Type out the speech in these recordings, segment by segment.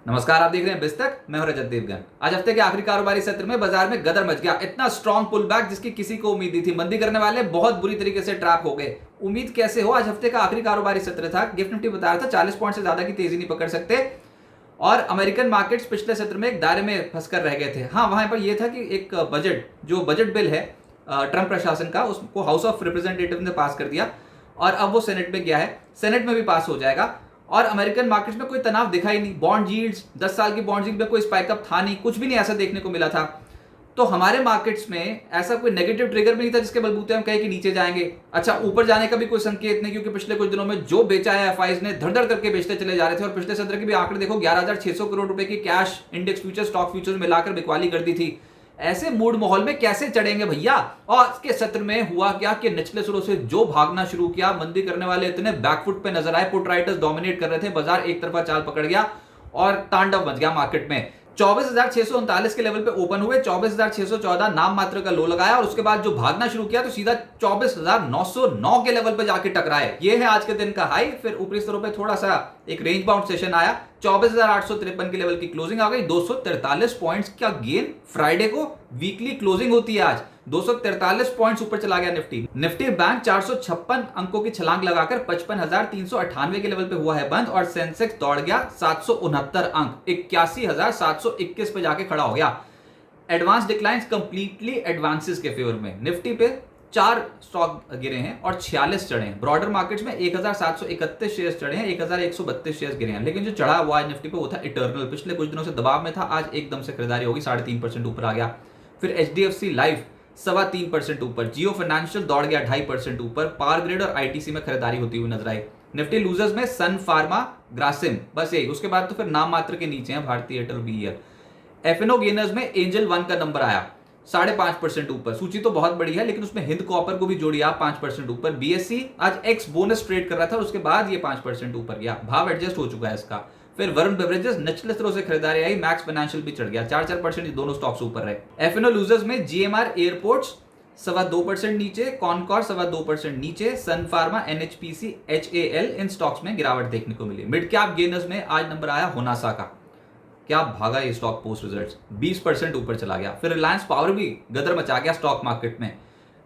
नमस्कार, आप देख रहे हैं बिस्तक। मैं हूं रजत देवगन। आज हफ्ते के आखिरी कारोबारी सत्र में बाजार में गदर मच गया। इतना स्ट्रॉन्ग पुल बैक जिसकी किसी को उम्मीद नहीं थी। मंदी करने वाले बहुत बुरी तरीके से ट्रैप हो गए। उम्मीद कैसे हो, आज हफ्ते का आखिरी कारोबारी सत्र था। गिफ्ट निफ्टी बता रहा था 40 पॉइंट से ज्यादा की तेजी नहीं पकड़ सकते और अमेरिकन मार्केट्स पिछले सत्र में एक दायरे में फंसकर रह गए थे। हाँ, वहां पर यह था कि एक बजट बिल है ट्रंप प्रशासन का, उसको हाउस ऑफ रिप्रेजेंटेटिव ने पास कर दिया और अब वो सेनेट में गया है। सेनेट में भी पास हो जाएगा और अमेरिकन मार्केट्स में कोई तनाव दिखा ही नहीं। बॉन्ड यील्ड्स, 10 साल की बॉन्ड यील्ड में कोई स्पाइकअप था नहीं, कुछ भी नहीं ऐसा देखने को मिला था। तो हमारे मार्केट्स में ऐसा कोई नेगेटिव ट्रिगर भी नहीं था जिसके बलबूते हम कहें कि नीचे जाएंगे। अच्छा, ऊपर जाने का भी कोई संकेत नहीं, क्योंकि पिछले कुछ दिनों में जो बेचा है एफआईज ने धड़ धड़ करके बेचते चले जा रहे थे और पिछले सत्र के भी आंकड़े देखो, 11,600 करोड़ रुपए की cash index future, stock futures मिलाकर बिकवाली कर दी थी। ऐसे मूड माहौल में कैसे चढ़ेंगे भैया। और इसके सत्र में हुआ क्या कि निचले सुरों से जो भागना शुरू किया, मंदी करने वाले इतने बैकफुट पे नजर आए। पुट राइटर्स डोमिनेट कर रहे थे, बाजार एक तरफा चाल पकड़ गया और तांडव मच गया मार्केट में। 24,639 के लेवल पे ओपन हुए, 24,614 नाम मात्र का लो लगाया और उसके बाद जो भागना शुरू किया तो सीधा 24,909 के लेवल पे जाके टकराए। ये है आज के दिन का हाई। फिर ऊपरी स्तरों पे थोड़ा सा एक रेंज बाउंड सेशन आया, 24,853 के लेवल की क्लोजिंग आ गई। 243 पॉइंट्स का गेन। फ्राइडे को वीकली क्लोजिंग होती है आज। 243 पॉइंट्स ऊपर चला गया निफ्टी बैंक 456 अंकों की छलांग लगाकर 55,398 के लेवल पे हुआ है बंद और सेंसेक्स दौड़ गया 769 अंक, 81,721 पे जाके खड़ा हो गया। एडवांस डिक्लाइंस कंप्लीटली एडवांसेस के फेवर में। निफ्टी पे 4 स्टॉक गिरे हैं और 46 चढ़े हैं। ब्रॉडर मार्केट्स में 1,731 शेयर्स चढ़े हैं, 1,132 शेयर्स गिरे हैं। लेकिन जो चढ़ा हुआ है निफ्टी पे वो था इटर्नल। पिछले कुछ दिनों से दबाव में था, आज एकदम से खरीदारी होगी, 3.5% ऊपर आ गया। फिर HDFC लाइफ 3.25% ऊपर। जियो फाइनेंशियल दौड़ गया 2.5% ऊपर। पावर ग्रिड और ITC में खरीदारी होती हुई नजर आई। निफ्टी लूजर्स में सन फार्मा, ग्रासिम, बस यही। उसके बाद तो फिर नाम मात्र के नीचे हैं भारतीय एयरटेल, BEL। FNO गेनर्स में एंजल 1 का नंबर आया 5.5% ऊपर। सूची तो बहुत बड़ी है लेकिन उसमें हिंद कॉपर को भी जोड़िए आप, 5% ऊपर। BSE आज एक्स बोनस ट्रेड कर रहा था और उसके बाद ये 5% ऊपर गया। भाव एडजस्ट हो चुका है इसका। फिर वरुण बेवरेजेस निचले स्तरों से खरीदारी आई। मैक्स फाइनेंशियल भी चढ़ गया, 4% दोनों स्टॉक्स ऊपर रहे। FNO लूजर्स में GMR एयरपोर्ट्स 2.25% नीचे, कॉनकॉर 2.25% नीचे, सन फार्मा, NHPC, HAL इन स्टॉक्स में गिरावट देखने को मिली। मिड कैप गेनर्स में आज नंबर आया होनासा का। क्या भागा ये स्टॉक पोस्ट रिजल्ट्स, 20% ऊपर चला गया। फिर रिलायंस पावर भी गदर मचा गया स्टॉक मार्केट में,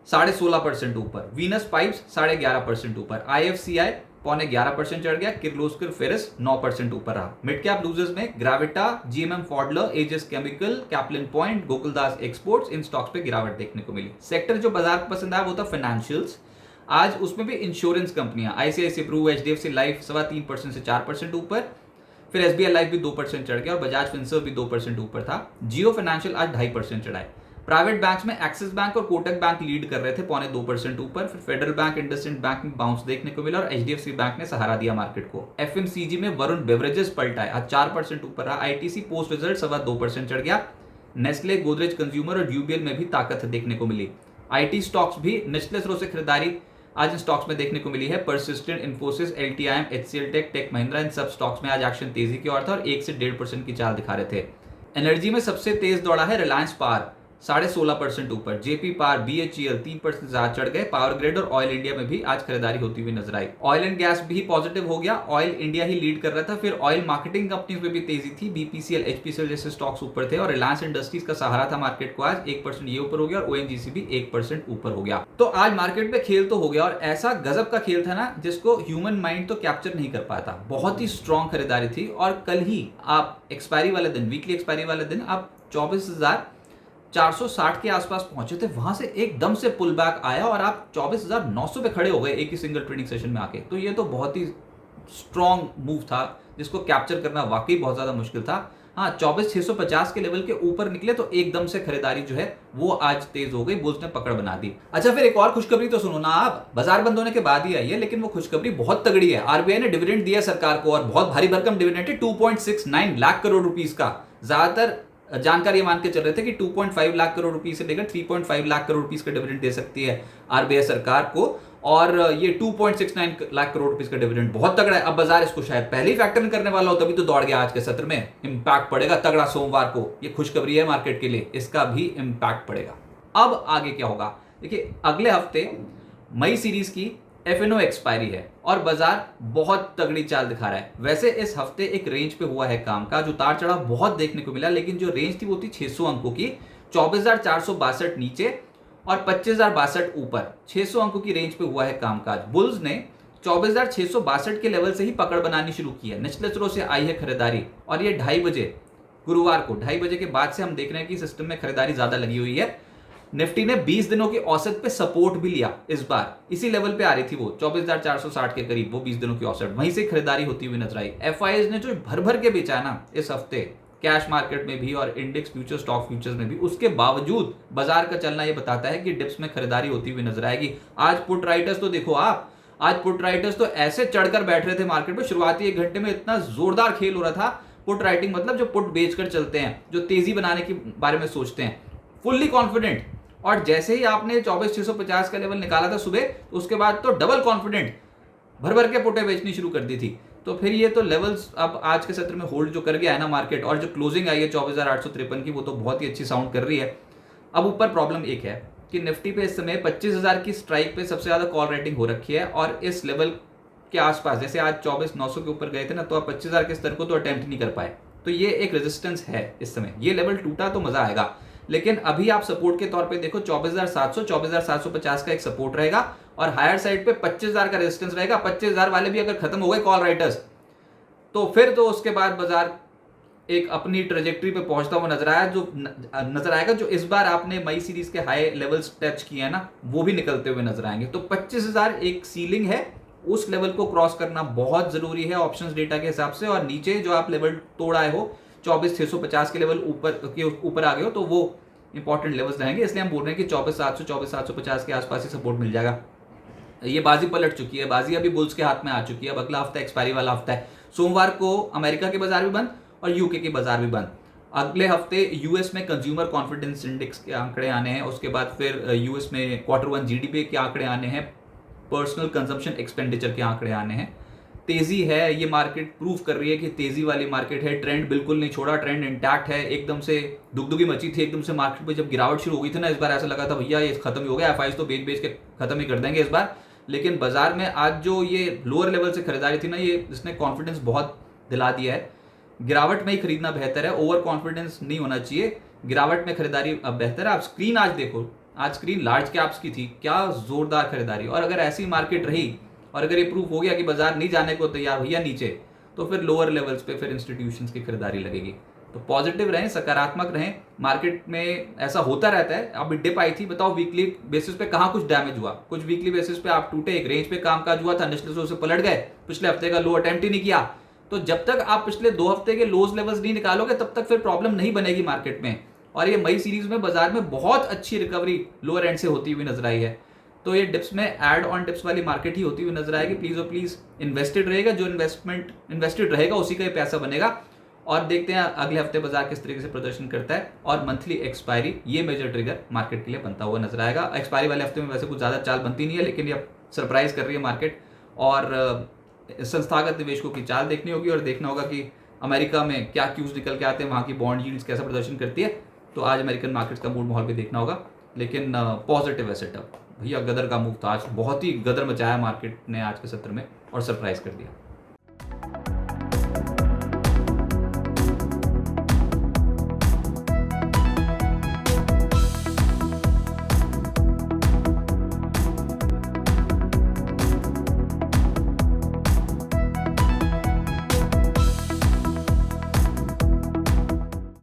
16.5% ऊपर। वीनस पाइप्स 11.5% ऊपर। IFCI 11% चढ़ गया। किर्लोस्कर फेरस 9% ऊपर रहा। मिड कैप लूजर्स में ग्रेविटा, GMM फॉडलर, Aegis chemical, Caplin point, Gokuldas exports इन स्टॉक्स पे गिरावट देखने को मिली। सेक्टर जो बाजार को पसंद आया वो था फाइनेंशियल्स। आज उसमें भी इंश्योरेंस कंपनियां, ICICI प्रू, HDFC लाइफ 3.25% से 4% ऊपर। फिर SBI लाइफ भी 2% चढ़ गया और बजाज फिनसर्व भी 2% ऊपर था। जियो फाइनेंशियल आज 2.5% चढ़ाए। प्राइवेट बैंक्स में एक्सिस बैंक और कोटक बैंक लीड कर रहे थे, 2.25% ऊपर। फिर फेडरल बैंक, इंडसइंड बैंक में बाउंस देखने को मिला और HDFC बैंक ने सहारा दिया मार्केट को। FMCG में वरुण बेवरेजेस पलटा है, आज 4% ऊपर रहा। ITC पोस्ट रिजल्ट 2.25% चढ़ गया। नेस्ले, गोदरेज कंज्यूमर और UBL में भी ताकत देखने को मिली। IT स्टॉक्स भी निचले स्तरों से खरीदारी आज इन स्टॉक्स में देखने को मिली है। Persistent, Infosys, LTIM, HCL tech, tech Mahindra, इन सब स्टॉक्स में आज एक्शन तेजी की ओर था और 1 से 1.5% की चाल दिखा रहे थे। एनर्जी में सबसे तेज दौड़ा है रिलायंस पावर, 16.5% ऊपर। JP पावर, BHEL 3% ज्यादा चढ़ गए। पावर ग्रिड और ऑयल इंडिया में भी आज खरीदारी होती हुई नजर आई। ऑयल एंड गैस भी पॉजिटिव हो गया, ऑयल इंडिया ही लीड कर रहा था। फिर ऑयल मार्केटिंग कंपनीज में भी तेजी थी, BPCL, HPCL जैसे स्टॉक्स ऊपर थे और रिलायंस इंडस्ट्रीज का सहारा था मार्केट को। आज 1% ये ऊपर हो गया और ONGC भी 1% ऊपर हो गया। तो आज मार्केट में खेल तो हो गया और ऐसा गजब का खेल था ना जिसको ह्यूमन माइंड तो कैप्चर नहीं कर पाता। बहुत ही स्ट्रॉन्ग खरीदारी थी और कल ही आप एक्सपायरी वाले दिन, वीकली एक्सपायरी वाले दिन आप 24,460 के आसपास पहुंचे थे। वहां से एकदम से पुल बैक आया और आप 24,900 पे खड़े हो गए एक ही सिंगल ट्रेडिंग सेशन में आके। तो ये तो बहुत ही स्ट्रॉन्ग मूव था जिसको कैप्चर करना वाकई बहुत ज्यादा मुश्किल था। हाँ, 24,650 के लेवल के ऊपर निकले तो एकदम से खरीदारी जो है वो आज तेज हो गई, बुल्स ने पकड़ बना दी। अच्छा, फिर एक और खुशखबरी तो सुनो ना आप, बाजार बंद होने के बाद ही आई है लेकिन वो खुशखबरी बहुत तगड़ी है। RBI ने डिविडेंड दिया सरकार को और बहुत भारी भरकम डिविडेंड है, 2.69 लाख करोड़ रुपीस का। ज्यादातर जानकारी मान के चल रहे थे कि 2.5 लाख करोड़ रुपीस से लेकर 3.5 लाख करोड़ रुपीस का डिविडेंड दे सकती है RBI सरकार को और ये 2.69 लाख करोड़ रुपीस का डिविडेंड बहुत तगड़ा है। अब बाजार इसको शायद पहले ही फैक्टर इन करने वाला हो, तभी तो दौड़ गया आज के सत्र में। इंपैक्ट पड़ेगा तगड़ा सोमवार को, ये खुशखबरी है मार्केट के लिए, इसका भी इंपैक्ट पड़ेगा। अब आगे क्या होगा देखिए, अगले हफ्ते मई सीरीज की एफएनओ एक्सपायरी है और बाजार बहुत तगड़ी चाल दिखा रहा है। वैसे इस हफ्ते एक रेंज पे हुआ है काम का, जो उतार चढ़ाव बहुत देखने को मिला, लेकिन जो रेंज थी वो थी 600 अंकों की, 24,462 नीचे और 25,062 ऊपर। 600 अंकों की रेंज पे हुआ है कामकाज। बुल्स ने 24,662 के लेवल से ही पकड़ बनानी शुरू की है। निचले स्तरों से आई है खरीदारी और ये 2:30 बजे गुरुवार को 2:30 बजे के बाद से हम देख रहे हैं कि सिस्टम में खरीदारी ज्यादा लगी हुई है। निफ्टी ने 20 दिनों की औसत पे सपोर्ट भी लिया। इस बार इसी लेवल पे आ रही थी वो 24,460 के करीब, वो 20 दिनों की औसत, वहीं से खरीदारी होती हुई नजर आई। एफआईआईज ने जो भर भर के बेचा ना इस हफ्ते कैश मार्केट में भी और इंडेक्स फ्यूचर स्टॉक फ्यूचर्स में भी, उसके बावजूद बाजार का चलना यह बताता है कि डिप्स में खरीदारी होती हुई नजर आएगी। आज पुट राइटर्स तो देखो आप, आज पुट राइटर्स तो ऐसे चढ़कर बैठ रहे थे मार्केट में, शुरुआती 1 घंटे में इतना जोरदार खेल हो रहा था। पुट राइटिंग मतलब जो पुट बेचकर चलते हैं, जो तेजी बनाने के बारे में सोचते हैं, फुल्ली कॉन्फिडेंट। और जैसे ही आपने 24,650 का लेवल निकाला था सुबह, तो उसके बाद तो डबल कॉन्फिडेंट भर भर के पुटें बेचनी शुरू कर दी थी। तो फिर ये तो लेवल्स अब आज के सत्र में होल्ड जो कर गया है ना मार्केट, और जो क्लोजिंग आई है 24,853 की, वो तो बहुत ही अच्छी साउंड कर रही है। अब ऊपर प्रॉब्लम एक है कि निफ्टी पे इस समय 25,000 की स्ट्राइक पे सबसे ज्यादा कॉल रेटिंग हो रखी है, और इस लेवल के आसपास, जैसे आज 24,900 के ऊपर गए थे ना, तो आप 25,000 के स्तर को तो अटेम्प्ट नहीं कर पाए। तो ये एक रेजिस्टेंस है इस समय। ये लेवल टूटा तो मजा आएगा, लेकिन अभी आप सपोर्ट के तौर पे देखो 24,700, 24,750 का एक सपोर्ट रहेगा, और हायर साइड पे 25,000 का रेजिस्टेंस रहेगा। 25,000 वाले भी अगर खत्म हो गए कॉल राइटर्स, तो फिर तो उसके बाद बाजार एक अपनी ट्रेजेक्टरी पे पहुंचता हुआ नजर आएगा, जो इस बार आपने मई सीरीज के हाई लेवल्स टच किए हैं ना, वो भी निकलते हुए नजर आएंगे। तो 25,000 एक सीलिंग है, उस लेवल को क्रॉस करना बहुत जरूरी है ऑप्शंस डेटा के हिसाब से। और नीचे जो आप लेवल तोड़ आए हो 24,650 के लेवल ऊपर आ गए हो, तो वो इंपॉर्टेंट लेवल्स रहेंगे। इसलिए हम बोल रहे हैं कि 24,700, 24,750 के आसपास ही सपोर्ट मिल जाएगा। ये बाजी पलट चुकी है, बाजी अभी बुल्स के हाथ में आ चुकी है। अब अगला हफ्ता एक्सपायरी वाला हफ्ता है। सोमवार को अमेरिका के बाजार भी बंद और यूके के बाजार भी बंद। अगले हफ्ते यूएस में कंज्यूमर कॉन्फिडेंस इंडेक्स के आंकड़े आने हैं। उसके बाद फिर यूएस में Q1 जीडीपी के आंकड़े आने हैं, पर्सनल कंजम्पशन एक्सपेंडिचर के आंकड़े आने हैं। तेजी है, ये मार्केट प्रूव कर रही है कि तेजी वाली मार्केट है। ट्रेंड बिल्कुल नहीं छोड़ा, ट्रेंड इंटैक्ट है। एकदम से दुगदुगी मची थी एकदम से मार्केट पे जब गिरावट शुरू हो गई थी ना, इस बार ऐसा लगा था भैया ये खत्म ही हो गया, एफआईआईज तो बेच बेच के खत्म ही कर देंगे इस बार। लेकिन बाजार में आज जो ये लोअर लेवल से खरीदारी थी ना, ये इसने कॉन्फिडेंस बहुत दिला दिया है। गिरावट में ही खरीदना बेहतर है, ओवर कॉन्फिडेंस नहीं होना चाहिए। गिरावट में खरीदारी अब बेहतर है। आप स्क्रीन आज देखो, आज स्क्रीन लार्ज कैप्स की थी, क्या जोरदार खरीदारी। और अगर ऐसी मार्केट रही और अगर ये प्रूफ हो गया कि बाजार नहीं जाने को तैयार भैया नीचे, तो फिर लोअर लेवल्स पे फिर इंस्टीट्यूशंस की खरीदारी लगेगी। तो पॉजिटिव रहें, सकारात्मक रहें। मार्केट में ऐसा होता रहता है। अब डिप आई थी, बताओ वीकली बेसिस पे कहाँ कुछ डैमेज हुआ, कुछ वीकली बेसिस पे आप टूटे, एक रेंज पे कामकाज हुआ था, निचले से पलट गए, पिछले हफ्ते का लो अटेम्प्ट ही नहीं किया। तो जब तक आप पिछले 2 हफ्ते के लोज लेवल्स नहीं निकालोगे, तब तक फिर प्रॉब्लम नहीं बनेगी मार्केट में। और ये मई सीरीज में बाजार में बहुत अच्छी रिकवरी लोअर एंड से होती हुई नजर आई है। तो ये डिप्स में ऐड ऑन डिप्स वाली मार्केट ही होती हुई नजर आएगी। प्लीज और प्लीज इन्वेस्टेड रहेगा, जो इन्वेस्टेड रहेगा उसी का ये पैसा बनेगा। और देखते हैं अगले हफ्ते बाजार किस तरीके से प्रदर्शन करता है। और मंथली एक्सपायरी, ये मेजर ट्रिगर मार्केट के लिए बनता हुआ नजर आएगा। एक्सपायरी वाले हफ्ते में वैसे कुछ ज्यादा चाल बनती नहीं है, लेकिन ये सरप्राइज कर रही है मार्केट। और संस्थागत निवेशकों की चाल देखनी होगी और देखना होगा कि अमेरिका में क्या क्यूज निकल के आते हैं, वहाँ की बॉन्ड यील्ड्स कैसा प्रदर्शन करती है। तो आज अमेरिकन मार्केट्स का मूड माहौल भी देखना होगा। लेकिन पॉजिटिव है सेटअप भैया। गदर का मूव था आज, बहुत ही गदर मचाया मार्केट ने आज के सत्र में और सरप्राइज कर दिया।